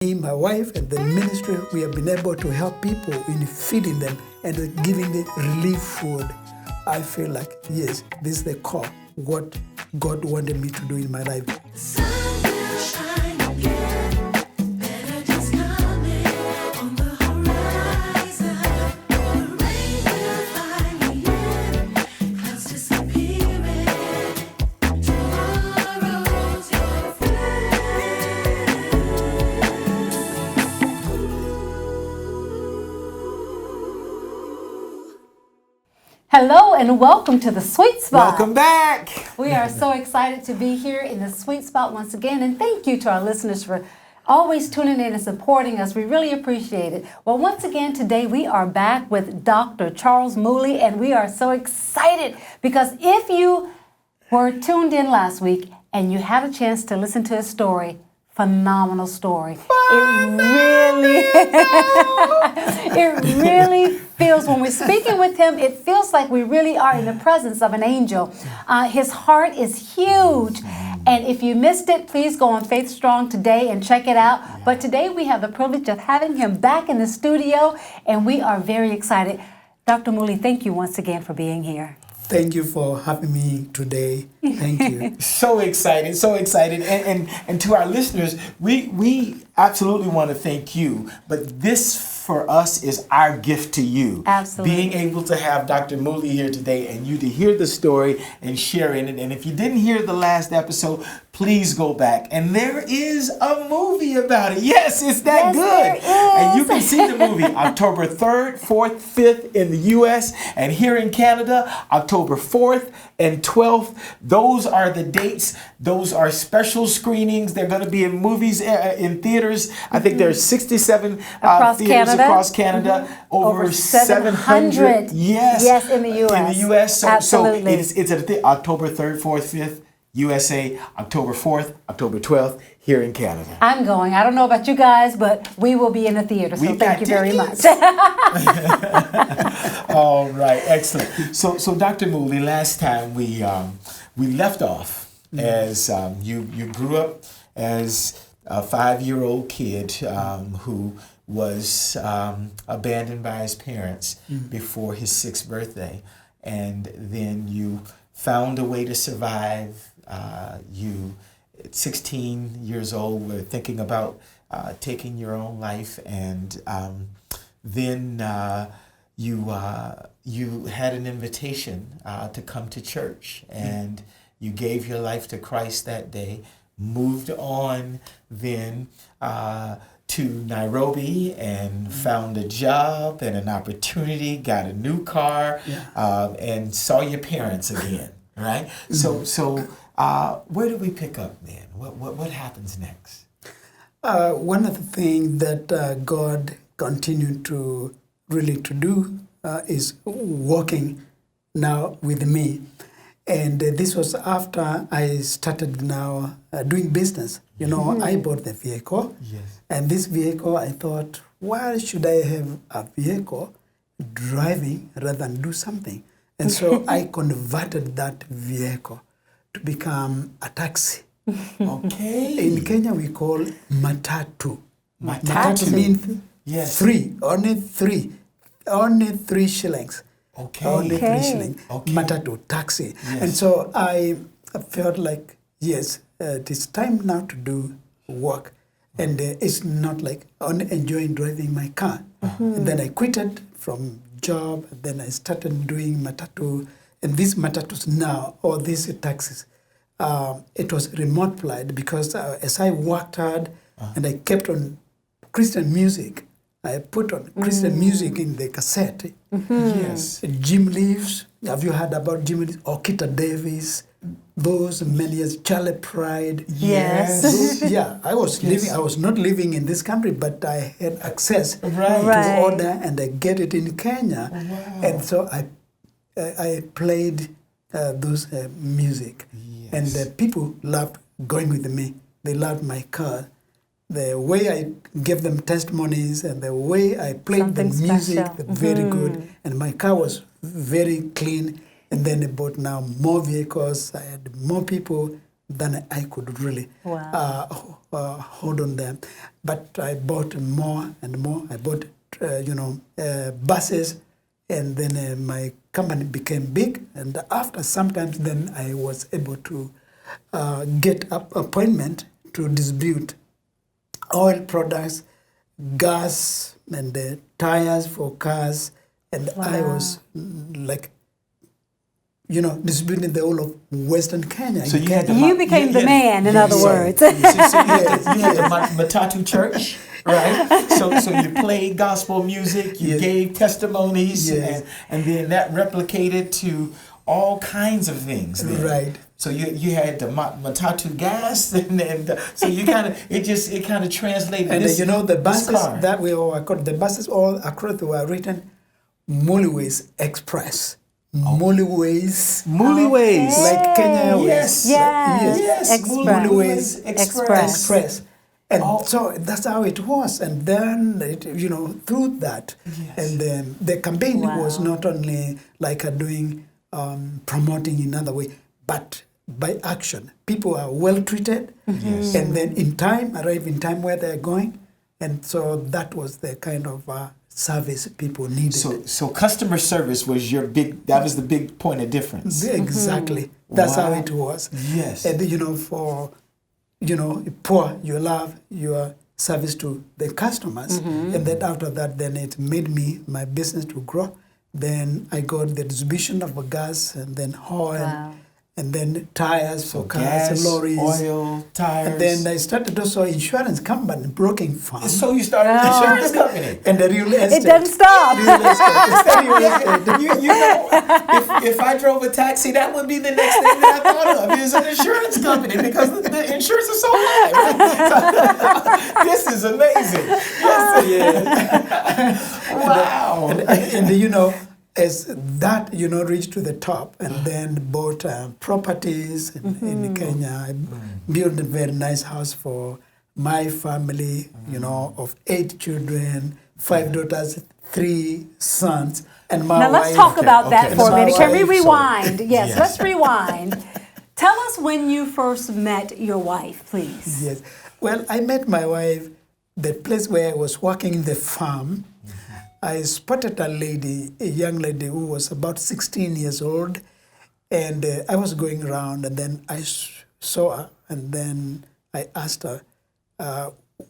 Me, my wife, and the ministry, we have been able to help people in feeding them and giving them relief food. I feel like, yes, this is the core, what God wanted me to do in my life. Hello and welcome to the Sweet Spot. Welcome back. We are so excited to be here in the Sweet Spot once again, and thank you to our listeners for always tuning in and supporting us. We really appreciate it. Well, once again today we are back with Dr. Charles Mully, and we are so excited because if you were tuned in last week and you had a chance to listen to his story, phenomenal story. It really feels, when we're speaking with him, it feels like we really are in the presence of an angel. His heart is huge. And if you missed it, please go on Faith Strong today and check it out. But today we have the privilege of having him back in the studio, and we are very excited. Dr. Mully, thank you once again for being here. Thank you for having me today. Thank you. So excited, so excited. And to our listeners, we absolutely want to thank you. But this for us is our gift to you. Absolutely. Being able to have Dr. Mully here today and you to hear the story and share in it. And if you didn't hear the last episode, please go back. And there is a movie about it. Yes, it's that good. And you can see the movie October 3rd, 4th, 5th in the U.S. and here in Canada, October 4th and 12th. Those are the dates. Those are special screenings. They're going to be in movies, in theaters. I think there's 67 theaters across Canada. Over 700. Yes, in the U.S. In the U.S. Absolutely. So it's at October 3rd, 4th, 5th. USA, October 4th, October 12th, here in Canada. I'm going. I don't know about you guys, but we will be in the theater, so thank you very much. All right, excellent. So Dr. Mully, last time we left off as you grew up as a 5-year-old kid who was abandoned by his parents before his 6th birthday, and then you found a way to survive. You, at 16 years old, were thinking about taking your own life, and then you had an invitation to come to church, and you gave your life to Christ that day, moved on then to Nairobi and found a job and an opportunity, got a new car, and saw your parents again, right? So where do we pick up, man? What happens next? One of the things that God continued to do is walking now with me. And this was after I started now doing business. You know, I bought the vehicle. Yes. And this vehicle, I thought, why should I have a vehicle driving rather than do something? And so I converted that vehicle to become a taxi. Okay. In Kenya, we call matatu. Matatu means three, only 3 shillings. Okay. Only 3 shillings. Okay. Matatu, taxi. Yes. And so I felt like, yes, it is time now to do work. And it's not like only enjoying driving my car. And then I quitted from job. Then I started doing matatu. And these matatus now, or these taxis, it was multiplied because as I worked hard and I kept on Christian music, I put on Christian music in the cassette. Yes. Jim Leaves, have you heard about Jim Leaves? Or Kita Davis, those many years, Charlie Pride. Yes. I was living. I was not living in this country, but I had access Right. to order, and I get it in Kenya. Wow. And so I played those music, and the people loved going with me. They loved my car, the way I gave them testimonies, and the way I played the music, very good. And my car was very clean. And then I bought now more vehicles. I had more people than I could really hold on them. But I bought more and more. I bought, buses, and then my company became big. And after sometimes, then I was able to get an appointment to distribute oil products, gas, and tires for cars. And I was distributing the whole of Western Kenya. So you became the man, in other words. You had the Matatu Church, right? So you played gospel music, you gave testimonies, and then that replicated to all kinds of things. Then. Right. So you had the Matatu gas, and so you it kind of translated. And the buses car. that we all the buses all across were written Mully Express. Mully Ways. Like Kenya Airways. Yes. Mully Express. And so that's how it was. And then, through that, and then the campaign was not only like doing promoting in another way, but by action. People are well treated, and then arrive in time where they're going. And so that was the kind of service people needed. So customer service was that was the big point of difference. Exactly. That's how it was. Yes. And for pour your love, your service to the customers. And then after that, then it made my business to grow. Then I got the distribution of gas and then oil. And then tires for cars, gas, lorries, oil, tires. And then I started also insurance company, broking firm. So you started an insurance company. And the real estate. It doesn't stop. If I drove a taxi, that would be the next thing that I thought of is an insurance company because the insurance is so high. This is amazing. Wow. And as that, reached to the top and then bought properties in Kenya. I built a very nice house for my family, of 8 children, 5 daughters, 3 sons, and my wife. Now let's talk about that for a minute. Can we rewind? Yes, Yes. let's rewind. Tell us when you first met your wife, please. Yes. Well, I met my wife, the place where I was working in the farm. I spotted a young lady who was about 16 years old, and I was going around, and then I saw her, and then I asked her,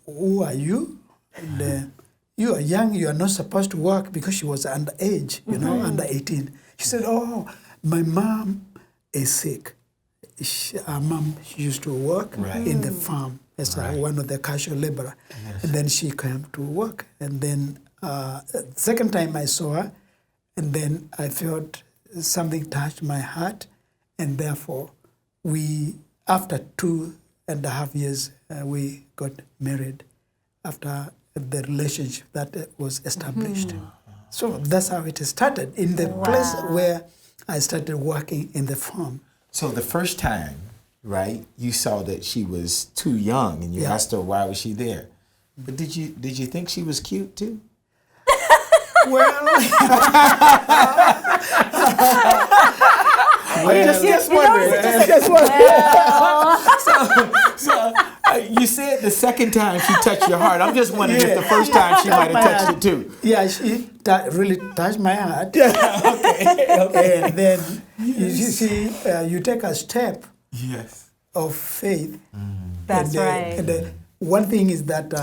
who are you? And you are young, you are not supposed to work, because she was underage, under 18. She said, oh, my mom is sick. Her mom used to work in the farm as one of the casual laborer. Yes. And then she came to work, and then second time I saw her, and then I felt something touched my heart, and therefore after 2.5 years, we got married after the relationship that was established. So that's how it started, in the place where I started working in the farm. So the first time, right, you saw that she was too young, and you asked her why was she there. But did you think she was cute too? Well, just wondering. You said the second time she touched your heart. I'm just wondering if the first time she might have touched it too. Yeah, she really touched my heart. Okay. And then you see, you take a step of faith. That's right. And one thing is that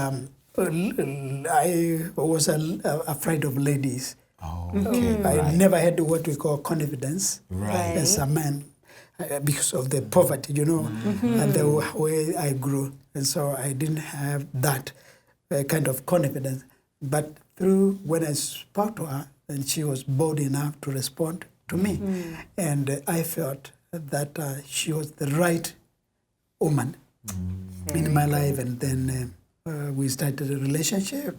I was afraid of ladies. Oh, okay. I never had what we call confidence as a man because of the poverty, and the way I grew. And so I didn't have that kind of confidence. But through when I spoke to her, and she was bold enough to respond to me. And I felt that she was the right woman in my life. And then we started a relationship,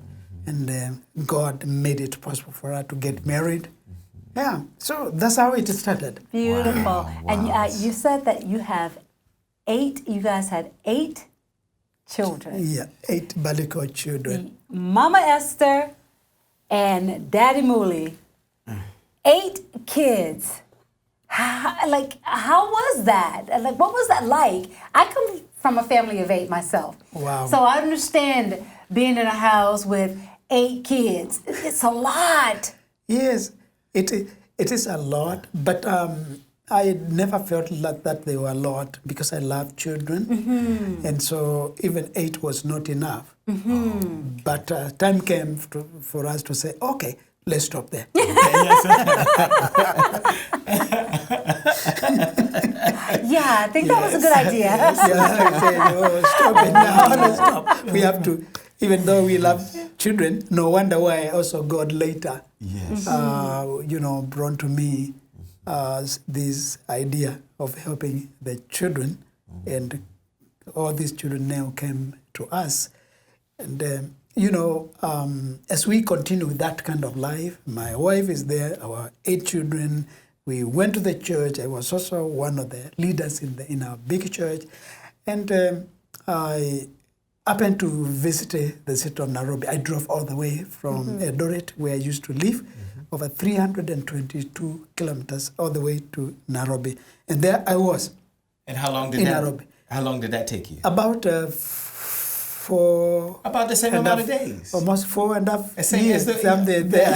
and God made it possible for her to get married. Yeah, so that's how it started. Beautiful. Wow. And you said that you guys had 8 children. Yeah, 8 Baliko children. Mama Esther and Daddy Mully. 8 kids. How was that? Like, what was that like? I come from a family of 8 myself. Wow. So I understand being in a house with 8 kids. It's a lot. Yes, it is a lot, but I never felt like that they were a lot because I love children, and so even 8 was not enough. But time came for us to say, okay, let's stop there. Yeah, I think that was a good idea. Yeah, I said, oh, stop it now, let's stop. We have to, even though we love children, no wonder why also God later, brought to me this idea of helping the children, and all these children now came to us. And, as we continue with that kind of life, my wife is there, our 8 children, we went to the church. I was also one of the leaders in our big church. And I happened to visit the city of Nairobi. I drove all the way from Eldoret, where I used to live, over 322 kilometers all the way to Nairobi. And there I was. And how long did Nairobi. How long did that take you? About about the same amount of days. Almost 4.5 Same years. as Something there.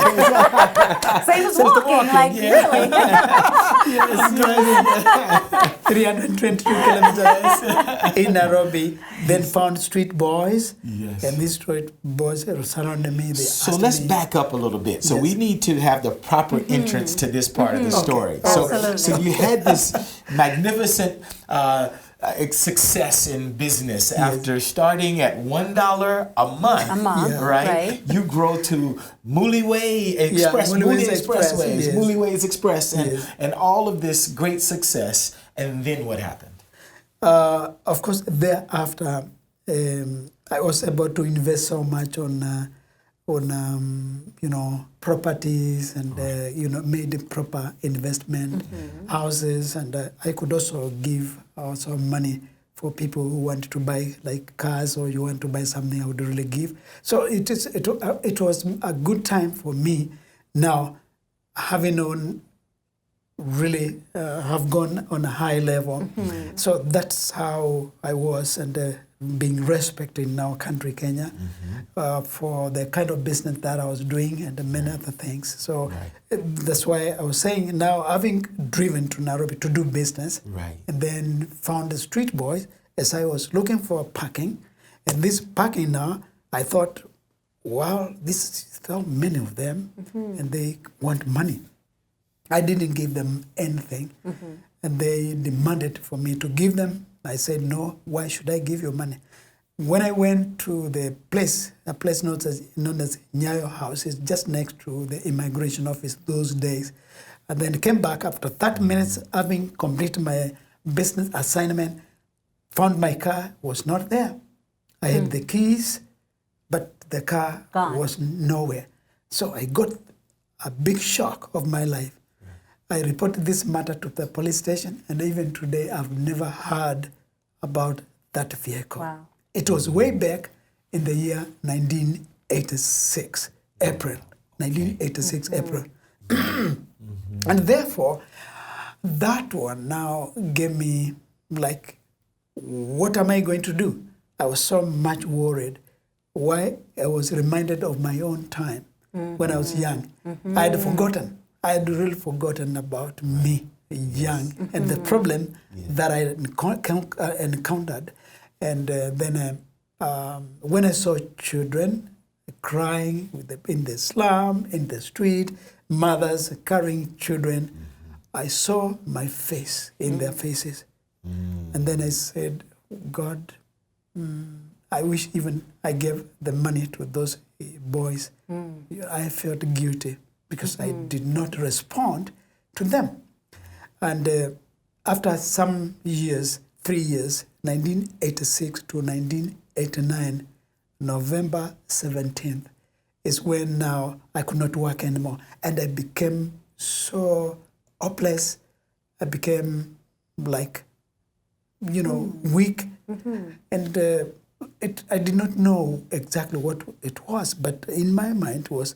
Same as walking, really. Yes, 322 kilometers in Nairobi. Then found street boys. Yes. And these street boys surrounded me. So let's back up a little bit. So we need to have the proper entrance to this part of the story. Absolutely. So you had this magnificent success in business after starting at $1 a month, right? You grow to Mully Way Express, Mully Expressways, yes. Mully Ways Express, Yes. and all of this great success. And then what happened? Of course, thereafter, I was able to invest so much on properties and made the proper investment houses, and I could also give also money for people who want to buy like cars, or you want to buy something, I would really give. So it was a good time for me. Now, having known really have gone on a high level, so that's how I was, and being respected in our country, Kenya, for the kind of business that I was doing and many other things. So that's why I was saying, now having driven to Nairobi to do business, and then found the street boys as I was looking for parking. And this parking now, I thought, wow, this is so many of them, and they want money. I didn't give them anything, and they demanded for me to give them. I said, no, why should I give you money? When I went to the place, a place known as Nyayo House, it's just next to the immigration office those days, and then came back after 30 minutes, having completed my business assignment, found my car was not there. I had the keys, but the car was nowhere. So I got a big shock of my life. I reported this matter to the police station, and even today I've never heard about that vehicle. Wow. It was way back in the year 1986, April. 1986, April. And therefore, that one now gave me like, what am I going to do? I was so much worried. Why? I was reminded of my own time when I was young. I had forgotten. I had really forgotten about me, young, and the problem that I encountered. And then when I saw children crying in the slum, in the street, mothers carrying children, I saw my face in their faces. And then I said, God, I wish even I gave the money to those boys. I felt guilty because I did not respond to them. And after some years, 3 years, 1986 to 1989, November 17th, is when now I could not work anymore. And I became so hopeless. I became like, weak. And I did not know exactly what it was, but in my mind was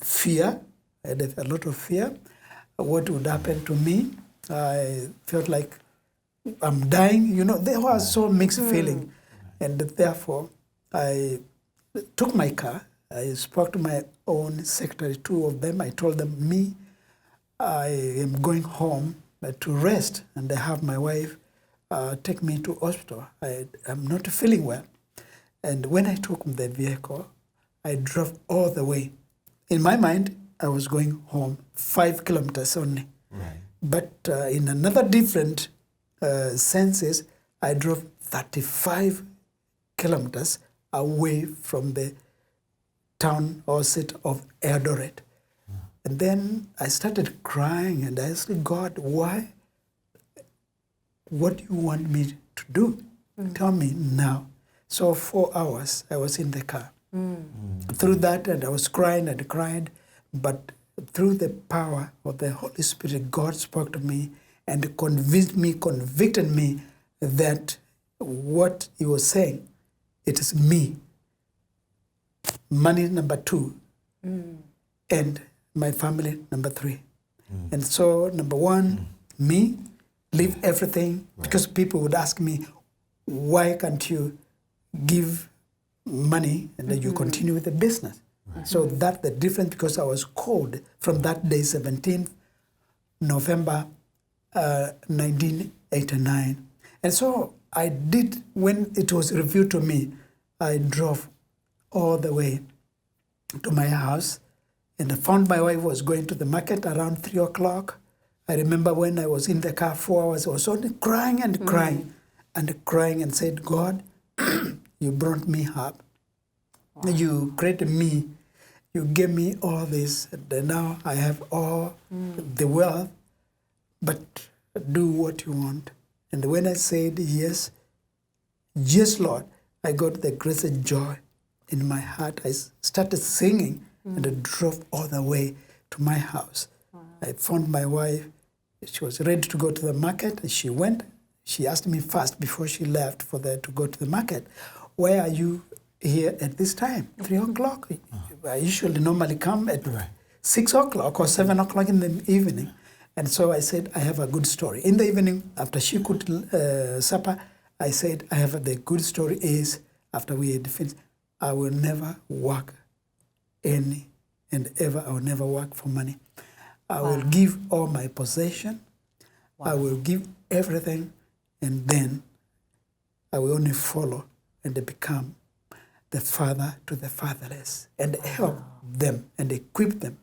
fear. I had a lot of fear. What would happen to me? I felt like I'm dying. You know, there was so mixed feeling. And therefore, I took my car. I spoke to my own secretary, two of them. I told them, I am going home to rest, and I have my wife take me to hospital. I'm not feeling well. And when I took the vehicle, I drove all the way. In my mind, I was going home 5 kilometers only. Right. But in another different senses, I drove 35 kilometers away from the town or city of Eldoret. And then I started crying and I asked God, why? What do you want me to do? Tell me now. So 4 hours I was in the car. Through that, and I was crying and cried, but through the power of the Holy Spirit, God spoke to me and convicted me that what He was saying, it is me. Money number 2, and my family number 3. And so number 1, me, leave everything, because people would ask me, why can't you give money and then you continue with the business? So that's the difference, because I was called from that day, 17th November 1989. And so I did, when it was revealed to me, I drove all the way to my house, and I found my wife was going to the market around 3 o'clock. I remember when I was in the car 4 hours, I was only crying and crying and crying and said, God, you brought me up. Wow. You created me. You gave me all this. And now I have all the wealth, but do what you want. And when I said yes, yes, Lord, I got the greatest joy in my heart. I started singing and I drove all the way to my house. Wow. I found my wife. She was ready to go to the market. She went. She asked me first before she left to go to the market, why are you here at this time? 3 o'clock? I usually normally come at 6 o'clock or 7 o'clock in the evening. And so I said, I have a good story. In the evening, after she cooked supper, I said, I have the good story is, after we had finished, I will never work I will never work for money. I will give all my possession. I will give everything, and then I will only follow and become the father to the fatherless and help them and equip them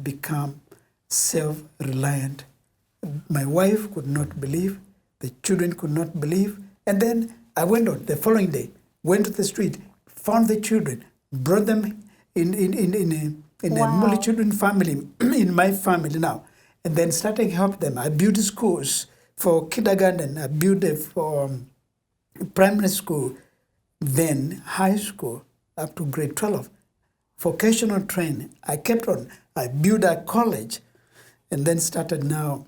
become self-reliant. My wife could not believe, the children could not believe, and then I went on the following day, went to the street, found the children, brought them in a Mully children family, in my family now, and then started help them. I built schools for kindergarten, I built it for primary school, then high school up to grade 12. Vocational training, I kept on. I built a college, and then started now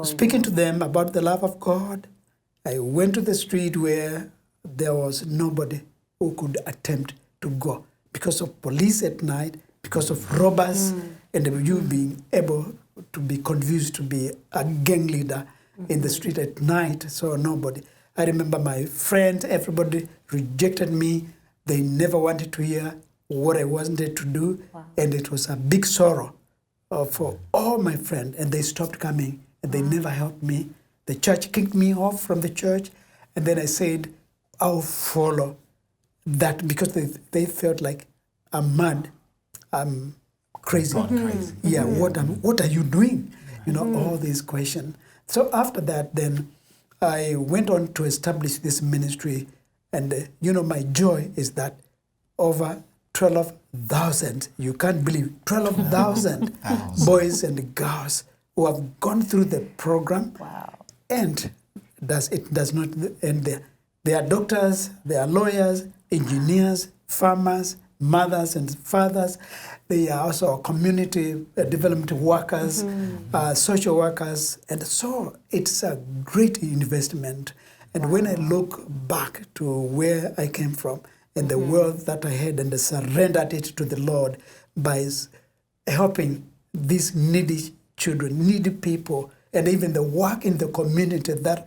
speaking to them about the love of God. I went to the street where there was nobody who could attempt to go because of police at night, because of robbers, and you being able to be confused to be a gang leader in the street at night, so nobody. I remember my friends, everybody rejected me. They never wanted to hear what I wanted to do, and it was a big sorrow for all my friends, and they stopped coming, and they never helped me. The church kicked me off from the church, and then I said, I'll follow that, because they felt like I'm mad, I'm crazy. Yeah, what are you doing? You know, all these questions. So after that, then I went on to establish this ministry, and my joy is that over 12,000, you can't believe, 12,000 boys and girls who have gone through the program. Wow. And it does not end there. They are doctors, they are lawyers, engineers, farmers, mothers and fathers. They are also community development workers, social workers. And so it's a great investment. And when I look back to where I came from and the wealth that I had, and I surrendered it to the Lord by helping these needy children, needy people, and even the work in the community that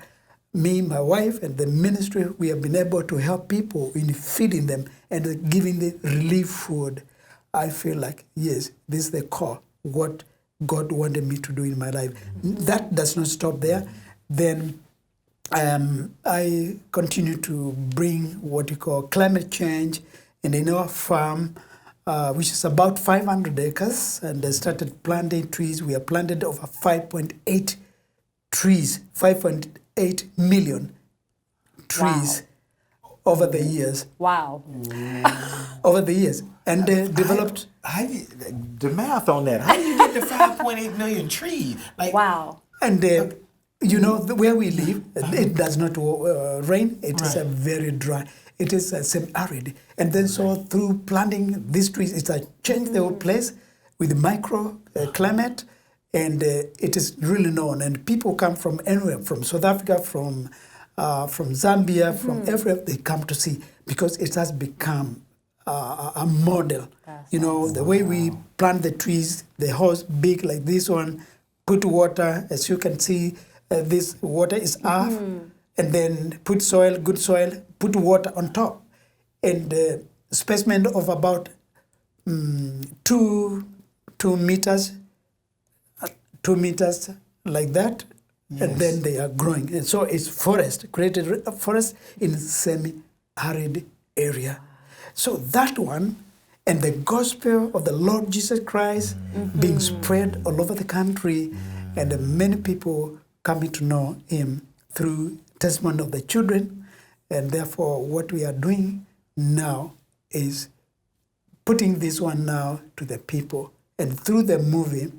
me, my wife, and the ministry, we have been able to help people in feeding them and giving them relief food. I feel like, yes, this is the core, what God wanted me to do in my life. That does not stop there. Then I continue to bring what you call climate change, and in our farm, which is about 500 acres, and I started planting trees. We have planted over 5.8 trees, 5.8 million trees over the years. Wow. Over the years. And developed... The math on that, how do you get to 5.8 million trees? Like, wow. And you know, where we live, it does not rain. It is a very dry. It is semi-arid. And then so through planting these trees, it's changed the whole place with micro climate, and it is really known. And people come from anywhere, from South Africa, from Zambia, from everywhere, they come to see, because it has become a model. You know, the way we plant the trees, the hose big like this one, put water, as you can see, this water is off, and then put soil, good soil, put water on top, and specimen of about 2 meters, 2 meters like that, and then they are growing. And so it's forest, created a forest in semi-arid area. So that one, and the gospel of the Lord Jesus Christ being spread all over the country, and many people coming to know him through testimony of the children. And therefore, what we are doing now is putting this one now to the people, and through the movie,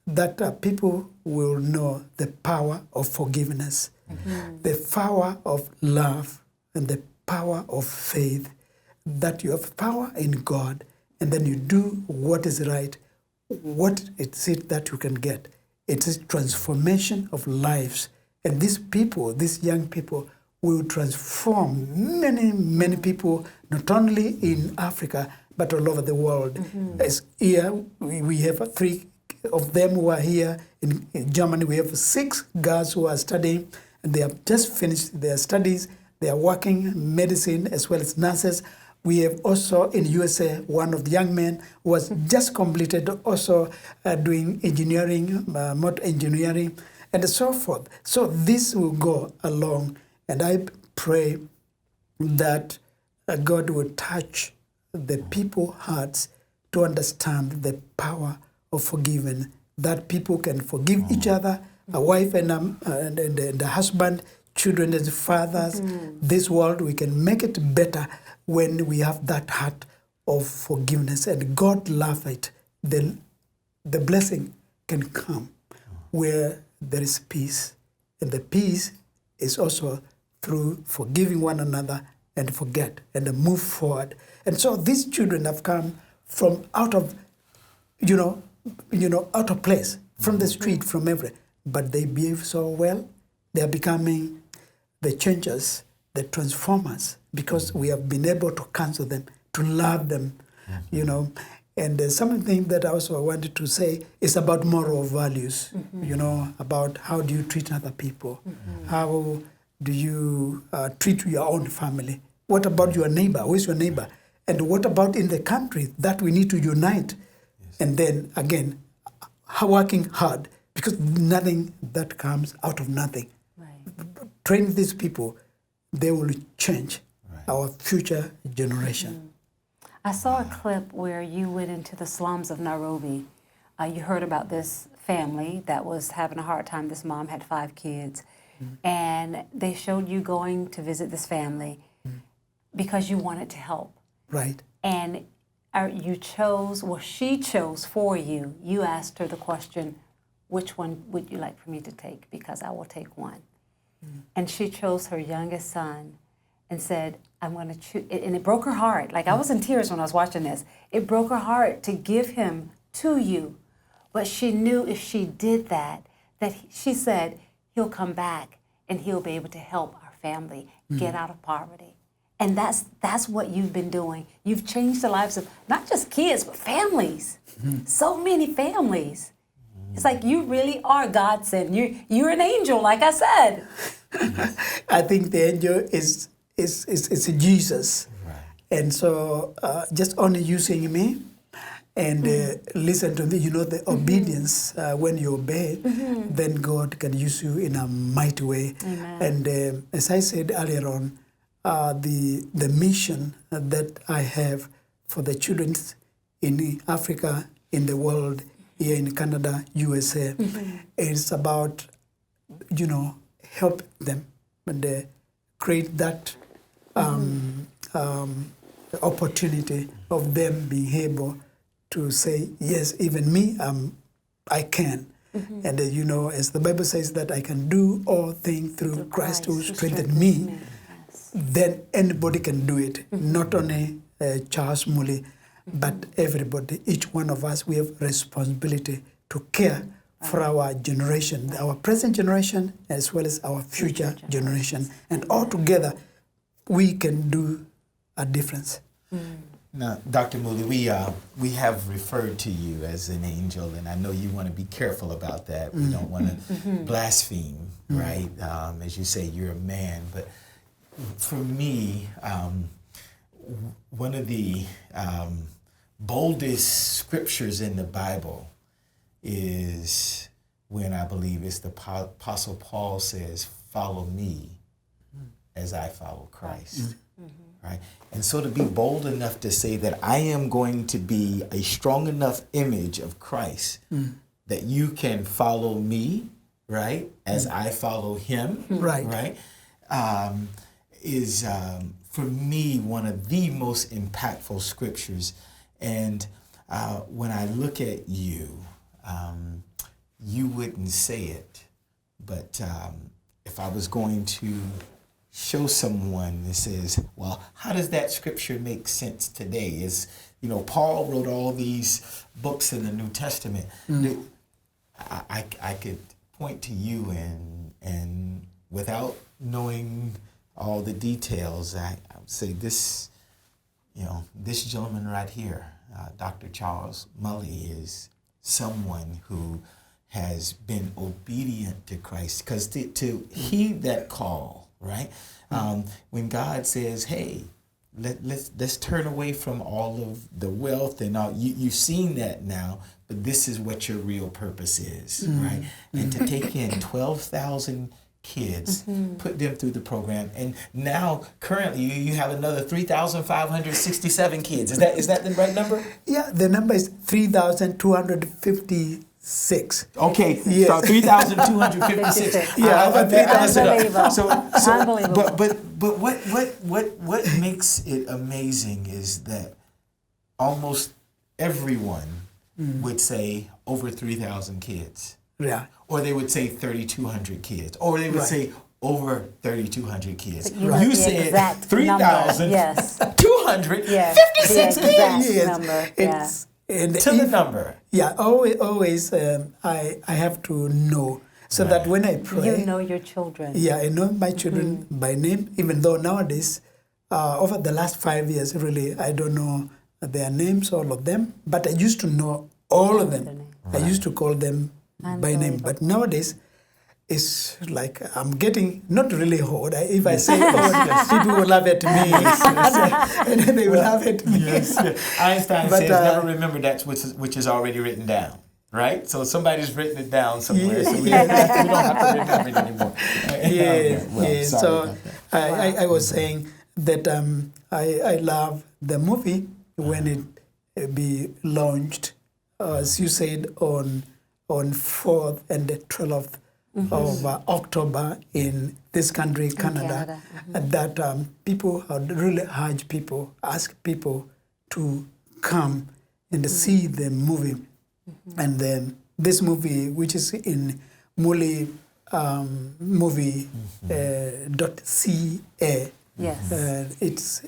that people will know the power of forgiveness, the power of love, and the power of faith, that you have power in God, and then you do what is right. What is it that you can get? It is transformation of lives. And these people, these young people, will transform many, many people, not only in Africa, but all over the world. As here, we have 3 of them who are here. In Germany, we have 6 girls who are studying, and they have just finished their studies. They are working medicine as well as nurses. We have also in USA one of the young men who was just completed also doing engineering, motor engineering, and so forth. So this will go along, and I pray that God will touch the people's hearts to understand the power of forgiving, that people can forgive each other, a wife and a husband, children and fathers. This world, we can make it better when we have that heart of forgiveness, and God loves it. The blessing can come where there is peace, and the peace is also through forgiving one another and forget and move forward. And so these children have come from out of, out of place, from the street, from everywhere, but they behave so well. They are becoming the changers, the transformers, because we have been able to counsel them, to love them, And something that I also wanted to say is about moral values, about how do you treat other people? How do you treat your own family? What about your neighbor? Who's your neighbor? And what about in the country that we need to unite? Yes. And then again, working hard, because nothing that comes out of nothing. Right. Train these people, they will change our future generation. I saw a clip where you went into the slums of Nairobi. You heard about this family that was having a hard time. This mom had 5 kids. And they showed you going to visit this family because you wanted to help. Right. And she chose for you. You asked her the question, which one would you like for me to take? Because I will take one. And she chose her youngest son and said, I'm going to choose. And it broke her heart. Like, I was in tears when I was watching this. It broke her heart to give him to you. But she knew if she did that she said, he'll come back and he'll be able to help our family get out of poverty. And that's what you've been doing. You've changed the lives of not just kids, but families. So many families. It's like you really are God sent. You're an angel, like I said. I think the angel is Jesus. Right. And so just only using me and listen to me, the obedience, when you obey, then God can use you in a mighty way. Amen. And as I said earlier on, the mission that I have for the children in Africa, in the world, here in Canada, USA, is about, help them and create that opportunity of them being able to say, yes, even me, I can. And as the Bible says that I can do all things through Christ who strengthens me, then anybody can do it. Not only Charles Mully, but everybody, each one of us, we have responsibility to care for our generation, our present generation, as well as our future generation. And all together, we can do a difference. Now, Dr. Mully, we have referred to you as an angel, and I know you want to be careful about that. We don't want to blaspheme, right? As you say, you're a man. But for me, one of the boldest scriptures in the Bible is when I believe it's the Apostle Paul says, "Follow me as I follow Christ." Right? And so to be bold enough to say that I am going to be a strong enough image of Christ that you can follow me, right, as I follow him, right, is for me one of the most impactful scriptures. And when I look at you, you wouldn't say it, but if I was going to show someone that says, well, how does that scripture make sense today? Is, Paul wrote all these books in the New Testament. I could point to you and without knowing all the details, I would say this, this gentleman right here, Dr. Charles Mully, is someone who has been obedient to Christ. Because to heed that call, right? When God says, "Hey, let's turn away from all of the wealth and all," you've seen that now, but this is what your real purpose is, right? And to take in 12,000 kids, put them through the program, and now currently you have another 3,567 kids. Is that the right number? Yeah, the number is 3,256. Okay, yes. So 3,256. Yeah, unbelievable. Unbelievable. But what makes it amazing is that almost everyone would say over 3,000 kids. Yeah. Or they would say 3,200 kids. Or they would say over 3,200 kids. You said 3,256 kids. Yes. Number. It's the number. Yeah, always I have to know so that when I pray, you know your children. Yeah, I know my children by name. Even though nowadays, over the last 5 years, really, I don't know their names, all of them. But I used to know all of them. Right. I used to call them by name. But nowadays, it's like I'm getting not really old. If I say people will laugh at me. And then they will laugh at me. Yes. Einstein says, never remember that which is already written down. Right? So somebody's written it down somewhere. So we don't have to remember it anymore. Yes. So I was saying that I love the movie when it be launched, as you said, on 4th and the 12th of October in this country, Canada. That people had really ask people to come and see the movie. And then this movie, which is in Mully movie.ca. Yes. It's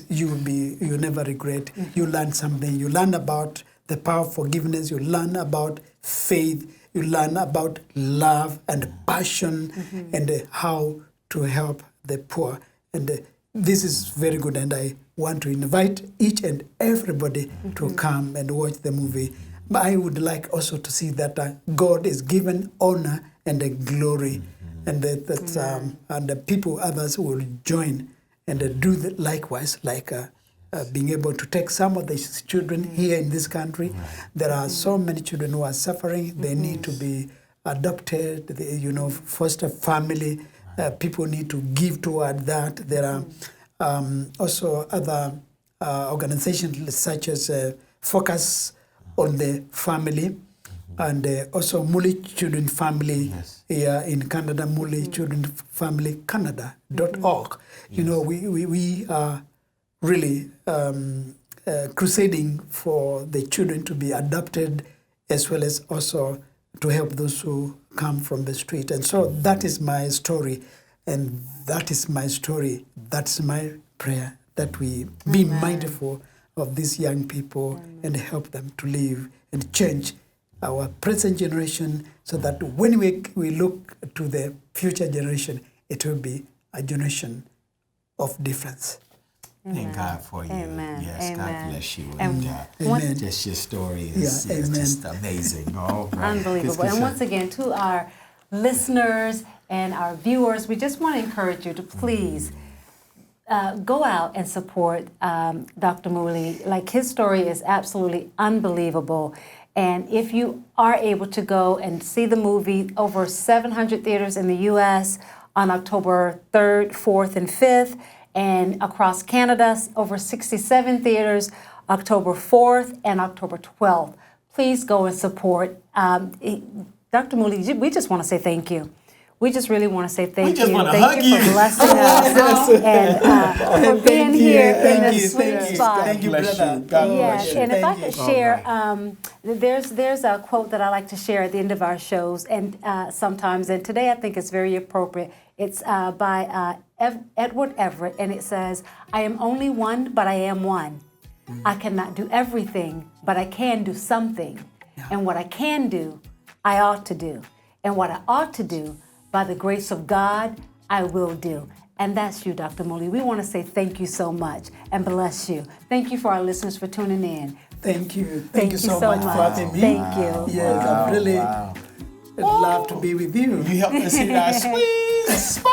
you'll never regret. You learn something. You learn about the power of forgiveness. You learn about faith. You learn about love and passion and how to help the poor. And this is very good. And I want to invite each and everybody to come and watch the movie. I would like also to see that God is given honor and the glory, and that and the people, others will join and do likewise, like being able to take some of these children here in this country. There are so many children who are suffering. They need to be adopted, foster family. People need to give toward that. There are also other organizations such as Focus on the Family, and also Mully Children Family here in Canada, Mully Children Family Canada.org. We are really crusading for the children to be adopted, as well as also to help those who come from the street. And so that is my story, and that is my story. That's my prayer, that we be mindful of these young people and help them to live and change our present generation, so that when we look to the future generation, it will be a generation of difference. Thank God for you. Amen. Yes, Amen. God bless you. Amen. Just your story is amen. just amazing. Oh, right. Unbelievable. And once again, to our listeners and our viewers, we just want to encourage you to please go out and support Dr. Mully. Like, his story is absolutely unbelievable. And if you are able to go and see the movie, over 700 theaters in the U.S. on October 3rd, 4th, and 5th, and across Canada, over 67 theaters, October 4th and October 12th. Please go and support. Dr. Mully, we just want to say thank you. We just really want to say thank you. Thank you for blessing us and for being here in this sweet spot. Thank you, brother. Yes, and if I could share, there's a quote that I like to share at the end of our shows, and sometimes, and today I think it's very appropriate. It's by Edward Everett, and it says, "I am only one, but I am one. I cannot do everything, but I can do something. And what I can do, I ought to do. And what I ought to do, by the grace of God, I will do." And that's you, Dr. Mully. We want to say thank you so much and bless you. Thank you for our listeners for tuning in. Thank you. Thank you so much for having me. Thank you. Yes, I'm really love to be with you. You helped us hit our sweet spot.